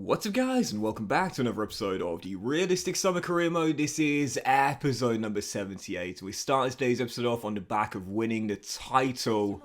What's up guys, and welcome back to another episode of the Realistic Summer Career Mode. This is episode number 78. We start today's episode off on the back of winning the title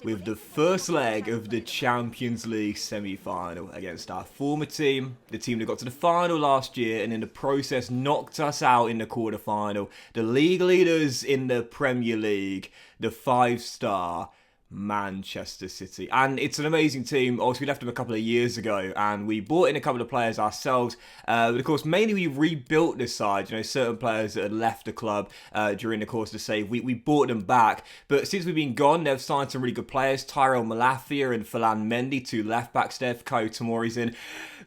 with the first leg of the Champions League semi-final against our former team, the team that got to the final last year and in the process knocked us out in the quarter-final. The league leaders in the Premier League, the 5-star Manchester City. And it's an amazing team. Obviously, we left them a couple of years ago and we brought in a couple of players ourselves. But of course, mainly we rebuilt this side. You know, certain players that had left the club during the course of the save, we brought them back. But since we've been gone, they've signed some really good players. Tyrell Malafia and Ferland Mendy, two left-backs there. Fikayo Tomori's in.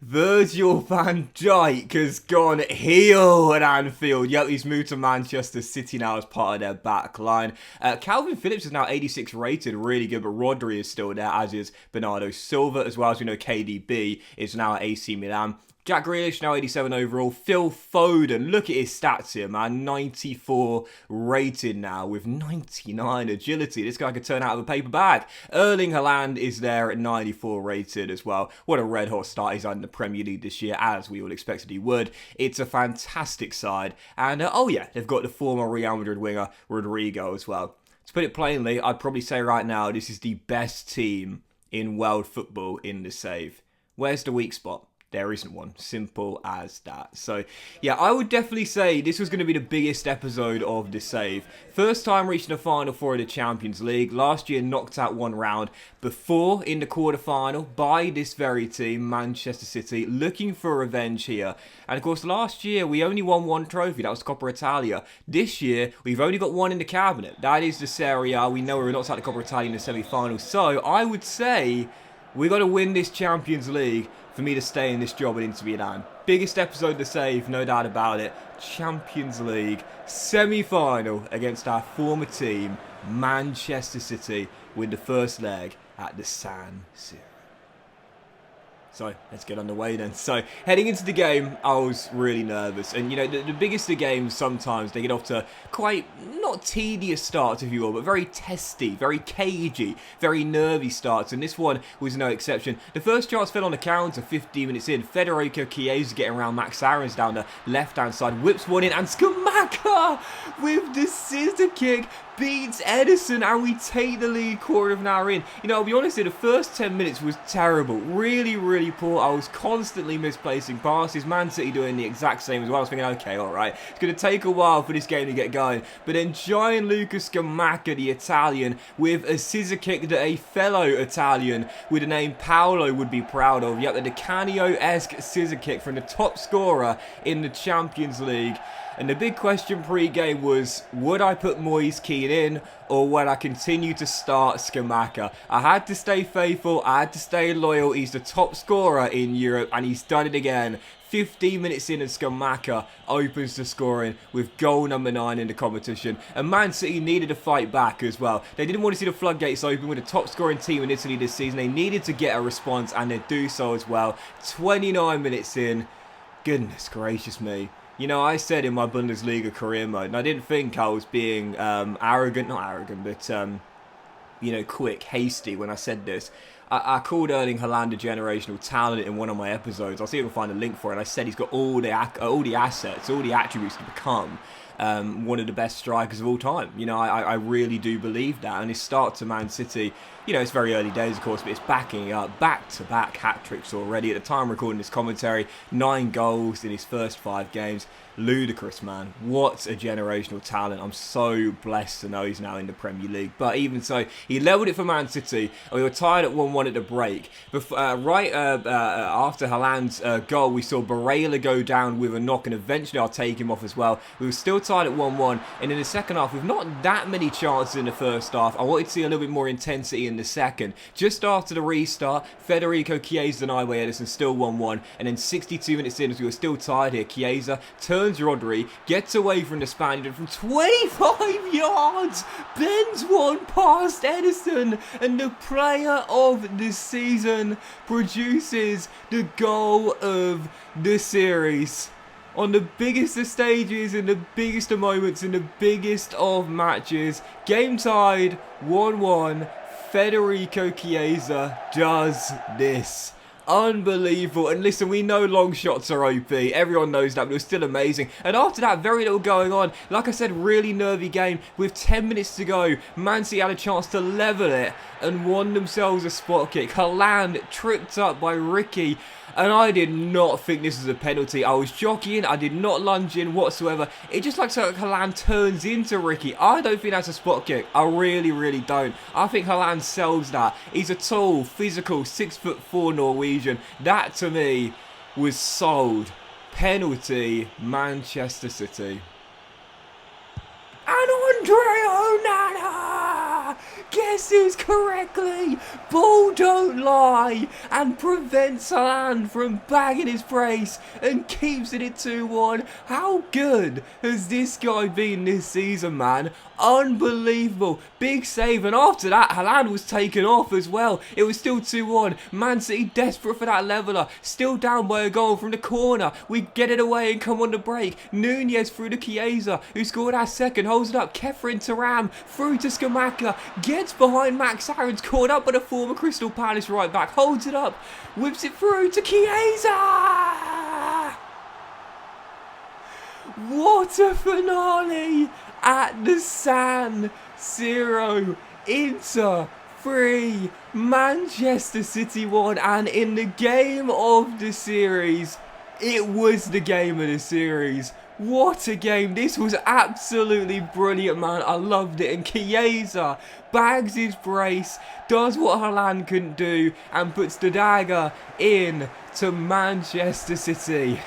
Virgil van Dijk has gone heel at Anfield. Yep, he's moved to Manchester City now as part of their back line. Calvin Phillips is now 86 rated, really good, but Rodri is still there, as is Bernardo Silva. As well as we know, KDB is now at AC Milan. Jack Grealish now 87 overall. Phil Foden, look at his stats here, man. 94 rated now with 99 agility. This guy could turn out of a paper bag. Erling Haaland is there at 94 rated as well. What a red hot start he's had in the Premier League this year, as we all expected he would. It's a fantastic side. And oh yeah, they've got the former Real Madrid winger, Rodrigo, as well. To put it plainly, I'd probably say right now, this is the best team in world football in the save. Where's the weak spot? There isn't one. Simple as that. So, yeah, I would definitely say this was going to be the biggest episode of the save. First time reaching the Final Four of the Champions League. Last year knocked out one round before in the quarter-final by this very team, Manchester City, looking for revenge here. And, of course, last year we only won one trophy. That was Coppa Italia. This year, we've only got one in the cabinet. That is the Serie A. We know we were knocked out the Coppa Italia in the semi-final. So, I would say we got to win this Champions League for me to stay in this job at Inter Milan. Biggest episode to save, no doubt about it. Champions League semi-final against our former team, Manchester City, with the first leg at the San Siro. So, let's get underway then. So, heading into the game, I was really nervous. And, you know, the biggest of games, sometimes they get off to quite, not tedious starts, if you will, but very testy, very cagey, very nervy starts. And this one was no exception. The first chance fell on the counter 15 minutes in. Federico Chiesa getting around Max Aarons down the left-hand side, whips one in, and Scamacca with the scissor kick beats Edison, and we take the lead quarter of an hour in. You know, I'll be honest here, the first 10 minutes was terrible. Really, really poor. I was constantly misplacing passes. Man City doing the exact same as well. I was thinking, okay, alright, it's going to take a while for this game to get going. But then Gianluca Scamacca, the Italian, with a scissor kick that a fellow Italian with the name Paolo would be proud of. Yep, the Di Canio-esque scissor kick from the top scorer in the Champions League. And the big question pre-game was, would I put Moyes Keane in, or would I continue to start Scamacca? I had to stay faithful, I had to stay loyal. He's the top scorer in Europe, and he's done it again. 15 minutes in and Scamacca opens the scoring with goal number 9 in the competition. And Man City needed to fight back as well. They didn't want to see the floodgates open with the top scoring team in Italy this season. They needed to get a response, and they do so as well. 29 minutes in. Goodness gracious me. You know, I said in my Bundesliga career mode, and I didn't think I was being not arrogant, but, you know, quick, hasty when I said this. I called Erling Haaland a generational talent in one of my episodes. I'll see if I can find a link for it. And I said he's got all the assets, all the attributes to become one of the best strikers of all time. You know, I really do believe that. And his start to Man City, you know, it's very early days, of course, but it's backing up back-to-back hat-tricks already. At the time of recording this commentary, 9 goals in his first 5 games. Ludicrous, man. What a generational talent. I'm so blessed to know he's now in the Premier League. But even so, he levelled it for Man City. We were tied at 1-1 at the break. Right after Haaland's goal, we saw Barella go down with a knock, and eventually I'll take him off as well. We were still tied at 1-1, and in the second half, with not that many chances in the first half, I wanted to see a little bit more intensity in the second. Just after the restart, Federico Chiesa denied by Edison, still 1-1, and then 62 minutes in, as we were still tied here, Chiesa turns Rodri, gets away from the Spaniard from 25 yards, bends one past Edison, and the player of the season produces the goal of the series. On the biggest of stages, in the biggest of moments, in the biggest of matches, game tied 1-1, Federico Chiesa does this. Unbelievable. And listen, we know long shots are OP. Everyone knows that, but it was still amazing. And after that, very little going on. Like I said, really nervy game. With 10 minutes to go, Man City had a chance to level it and won themselves a spot kick. Haaland tripped up by Ricky. And I did not think this was a penalty. I was jockeying. I did not lunge in whatsoever. It just looks like Haaland turns into Ricky. I don't think that's a spot kick. I really, really don't. I think Haaland sells that. He's a tall, physical, 6'4" Norwegian. That, to me, was sold. Penalty, Manchester City. And Andre Onana guesses correctly. Ball don't lie and prevents Haaland from bagging his brace and keeps it at 2-1. How good has this guy been this season, man? Unbelievable. Big save, and after that Haaland was taken off as well. It was still 2-1. Man City desperate for that leveller. Still down by a goal from the corner. We get it away and come on the break. Nunez through to Chiesa, who scored our second. Holds it up. Kefren Turam through to Skamaka. Gets behind Max Aarons. Caught up by the former Crystal Palace right back. Holds it up. Whips it through to Chiesa. What a finale at the San Siro. Inter 3, Manchester City 1, and in the game of the series, it was the game of the series. What a game. This was absolutely brilliant, man. I loved it. And Chiesa bags his brace, does what Haaland couldn't do, and puts the dagger in to Manchester City.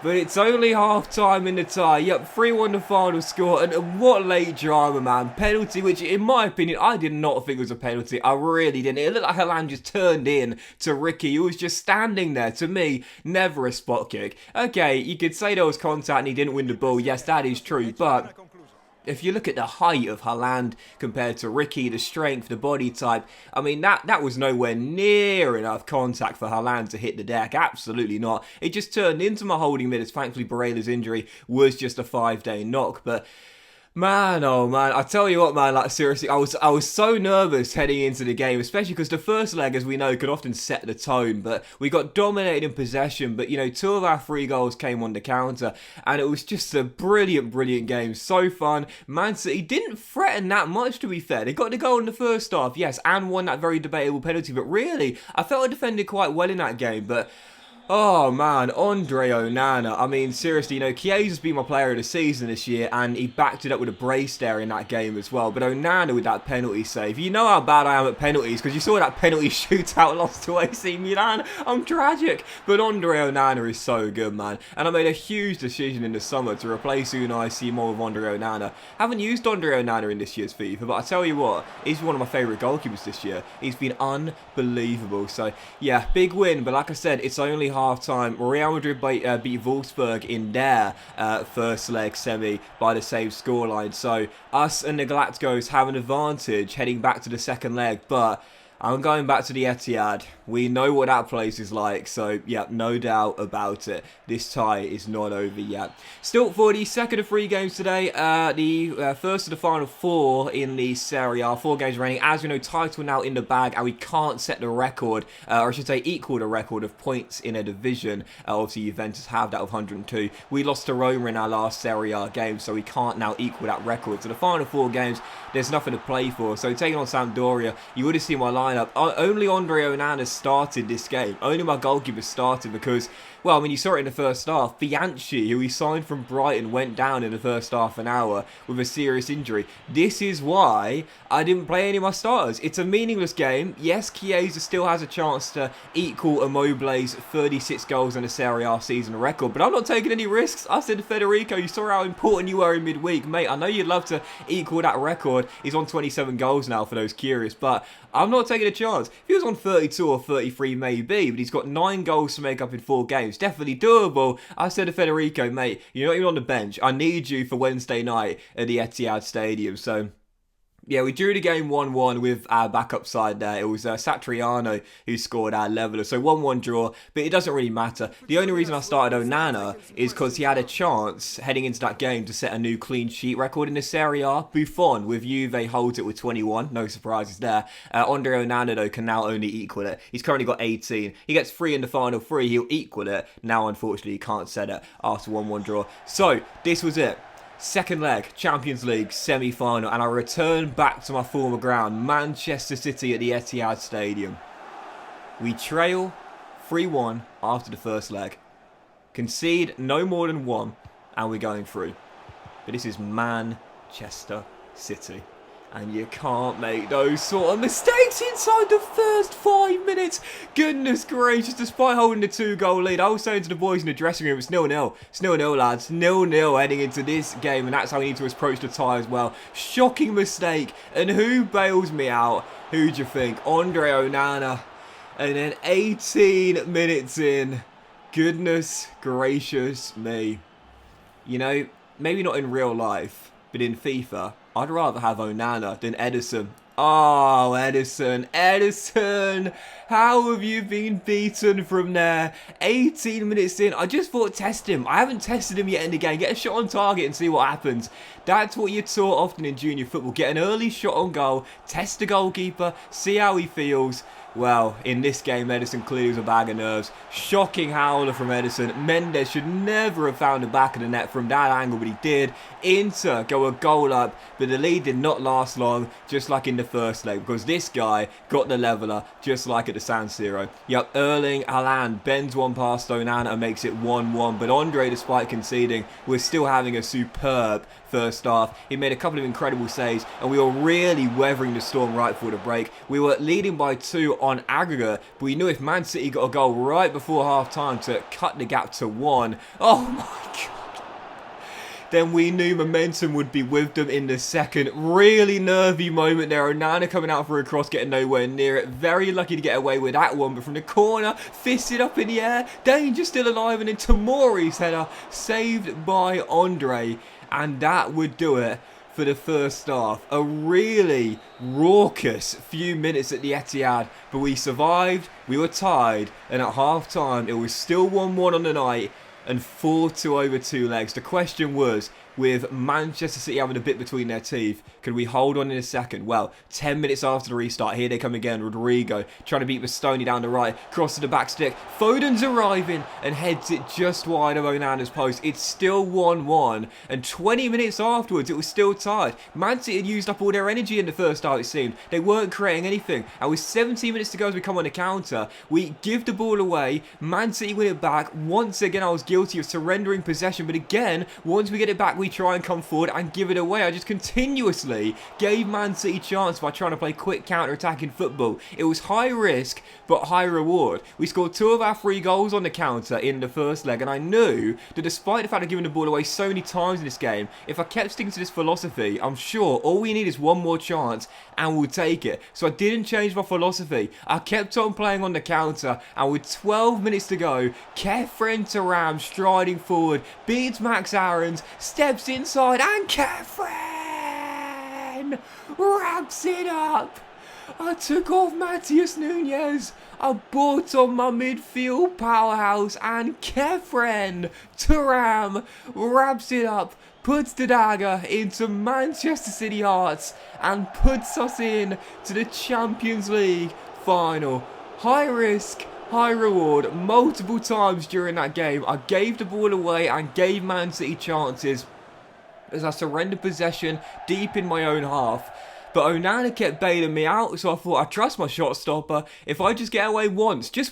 But it's only half-time in the tie. Yep, 3-1 the final score. And what late drama, man. Penalty, which in my opinion, I did not think was a penalty. I really didn't. It looked like Haaland just turned in to Ricky, who was just standing there. To me, never a spot kick. Okay, you could say there was contact and he didn't win the ball. Yes, that is true. But if you look at the height of Haaland compared to Ricky, the strength, the body type, I mean, that was nowhere near enough contact for Haaland to hit the deck. Absolutely not. It just turned into my holding minutes. Thankfully, Barela's injury was just a 5-day knock. But man, oh man, I tell you what, man, like seriously, I was so nervous heading into the game, especially because the first leg, as we know, could often set the tone, but we got dominated in possession, but you know, 2 of our 3 goals came on the counter, and it was just a brilliant, brilliant game, so fun. Man City didn't threaten that much, to be fair. They got the goal in the first half, yes, and won that very debatable penalty, but really, I felt I defended quite well in that game, but oh man, Andre Onana. I mean, seriously, you know, Chiesa's been my player of the season this year, and he backed it up with a brace there in that game as well. But Onana with that penalty save. You know how bad I am at penalties, because you saw that penalty shootout loss to AC Milan. I'm tragic. But Andre Onana is so good, man. And I made a huge decision in the summer to replace Unai Simon with Andre Onana. Haven't used Andre Onana in this year's FIFA, but I tell you what, he's one of my favourite goalkeepers this year. He's been unbelievable. So, yeah, big win. But like I said, it's only half-time. Real Madrid beat Wolfsburg in their first leg semi by the same scoreline. So us and the Galacticos have an advantage heading back to the second leg, but I'm going back to the Etihad. We know what that place is like, so yeah, no doubt about it. This tie is not over yet. Still, for the second of 3 games today, the first of the final 4 in the Serie A, 4 games remaining. As we know, title now in the bag, and we can't set the record, or I should say equal the record of points in a division. Obviously, Juventus have that of 102. We lost to Roma in our last Serie A game, so we can't now equal that record. So the final 4 games, there's nothing to play for. So taking on Sampdoria, you would have seen my lineup. Only Andre Onana started this game. Only my goalkeeper started because, well, I mean, you saw it in the first half. Bianchi, who he signed from Brighton, went down in the first half an hour with a serious injury. This is why I didn't play any of my starters. It's a meaningless game. Yes, Chiesa still has a chance to equal Immobile's 36 goals in a Serie A season record, but I'm not taking any risks. I said to Federico, you saw how important you were in midweek. Mate, I know you'd love to equal that record. He's on 27 goals now, for those curious, but I'm not taking a chance. If he was on 32 or 33, maybe, but he's got 9 goals to make up in 4 games. Definitely doable. I said to Federico, mate, you're not even on the bench. I need you for Wednesday night at the Etihad Stadium. So Yeah, we drew the game 1-1 with our backup side there. It was Satriano who scored our leveller. So 1-1 draw, but it doesn't really matter. The only reason I started Onana is because he had a chance heading into that game to set a new clean sheet record in the Serie A. Buffon with Juve holds it with 21. No surprises there. Andre Onana, though, can now only equal it. He's currently got 18. He gets 3 in the final 3. He'll equal it. Now, unfortunately, he can't set it after 1-1 draw. So, this was it. Second leg, Champions League semi-final, and I return back to my former ground, Manchester City at the Etihad Stadium. We trail 3-1 after the first leg, concede no more than 1, and we're going through. But this is Manchester City, and you can't make those sort of mistakes inside the first 5 minutes. Goodness gracious, despite holding the 2-goal lead, I was saying to the boys in the dressing room, it's 0-0. It's 0-0, lads. 0-0 heading into this game, and that's how we need to approach the tie as well. Shocking mistake, and who bails me out? Who do you think? Andre Onana. And then 18 minutes in, goodness gracious me. You know, maybe not in real life, but in FIFA, I'd rather have Onana than Ederson. Oh, Ederson, Ederson, how have you been beaten from there? 18 minutes in, I just thought test him. I haven't tested him yet in the game. Get a shot on target and see what happens. That's what you're taught often in junior football. Get an early shot on goal, test the goalkeeper, see how he feels. Well, in this game, Ederson clearly was a bag of nerves. Shocking howler from Ederson. Mendes should never have found the back of the net from that angle, but he did. Inter go a goal up, but the lead did not last long, just like in the first leg, because this guy got the leveller, just like at the San Siro. Yep, Erling Haaland bends one past Onana and makes it 1-1, but Andre, despite conceding, was still having a superb first half. He made a couple of incredible saves, and we were really weathering the storm right before the break. We were leading by 2 on aggregate, but we knew if Man City got a goal right before half-time to cut the gap to 1, oh my god, then we knew momentum would be with them in the second. Really nervy moment there. Onana coming out for a cross, getting nowhere near it. Very lucky to get away with that one, but from the corner, fisted up in the air. Danger still alive, and then Tomori's header saved by Andre. And that would do it for the first half. A really raucous few minutes at the Etihad, but we survived, we were tied, and at half-time it was still 1-1 on the night and 4-2 over 2 legs. The question was, with Manchester City having a bit between their teeth, could we hold on in a second? Well, 10 minutes after the restart, here they come again. Rodrigo trying to beat Bastoni down the right, cross to the back stick. Foden's arriving and heads it just wide of Onana's post. It's still 1-1, and 20 minutes afterwards, it was still tied. Man City had used up all their energy in the first half, it seemed. They weren't creating anything, and with 17 minutes to go as we come on the counter, we give the ball away. Man City win it back. Once again, I was guilty of surrendering possession, but again, once we get it back, we try and come forward and give it away. I just continuously gave Man City chance by trying to play quick counter-attacking football. It was high risk, but high reward. We scored 2 of our 3 goals on the counter in the first leg, and I knew that despite the fact of giving the ball away so many times in this game, if I kept sticking to this philosophy, I'm sure all we need is one more chance and we'll take it. So I didn't change my philosophy. I kept on playing on the counter, and with 12 minutes to go, Kefren Thuram striding forward, beats Max Aarons, steps inside, and Kefren wraps it up. I took off Matheus Nunes. I brought on my midfield powerhouse, and Kefren Thuram wraps it up, puts the dagger into Manchester City hearts, and puts us in to the Champions League final. High risk, high reward. Multiple times during that game, I gave the ball away and gave Man City chances as I surrendered possession deep in my own half. But Onana kept bailing me out, so I thought I trust my shot stopper. If I just get away once, just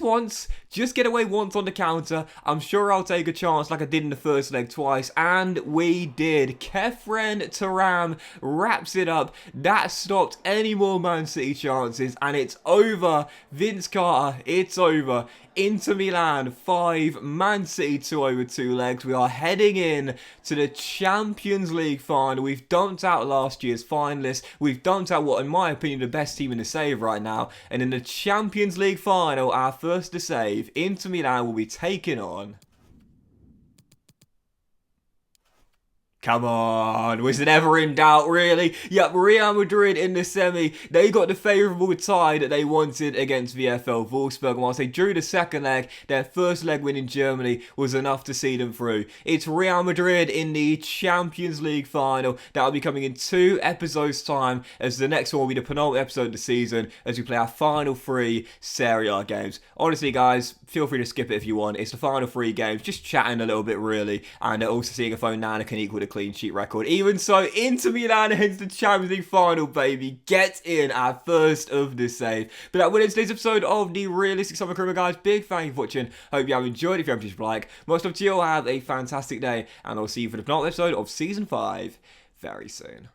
get away once on the counter, I'm sure I'll take a chance like I did in the first leg twice. And we did. Kefren Thuram wraps it up. That stopped any more Man City chances, and it's over. Vince Carter, it's over. Inter Milan 5, Man City 2 over 2 legs. We are heading in to the Champions League final. We've dumped out last year's finalists. We've dumped out what, in my opinion, the best team in the save right now. And in the Champions League final, our first to save, Inter Milan will be taking on Come on, was it ever in doubt, really? Yep, Real Madrid in the semi, they got the favourable tie that they wanted against VfL Wolfsburg, and whilst they drew the second leg, their first leg win in Germany was enough to see them through. It's Real Madrid in the Champions League final. That'll be coming in 2 episodes' time, as the next one will be the penultimate episode of the season, as we play our final 3 Serie A games. Honestly, guys, feel free to skip it if you want. It's the final 3 games, just chatting a little bit, really, and also seeing if Onana can equal the clean sheet record. Even so, Inter Milan heads to the Champions League final, baby. Get in our first of the save. But that will end today's episode of the Realistic Summer Career, guys. Big thank you for watching. Hope you have enjoyed. If you have, just like. Most of you all have a fantastic day, and I'll see you for the penultimate episode of Season 5 very soon.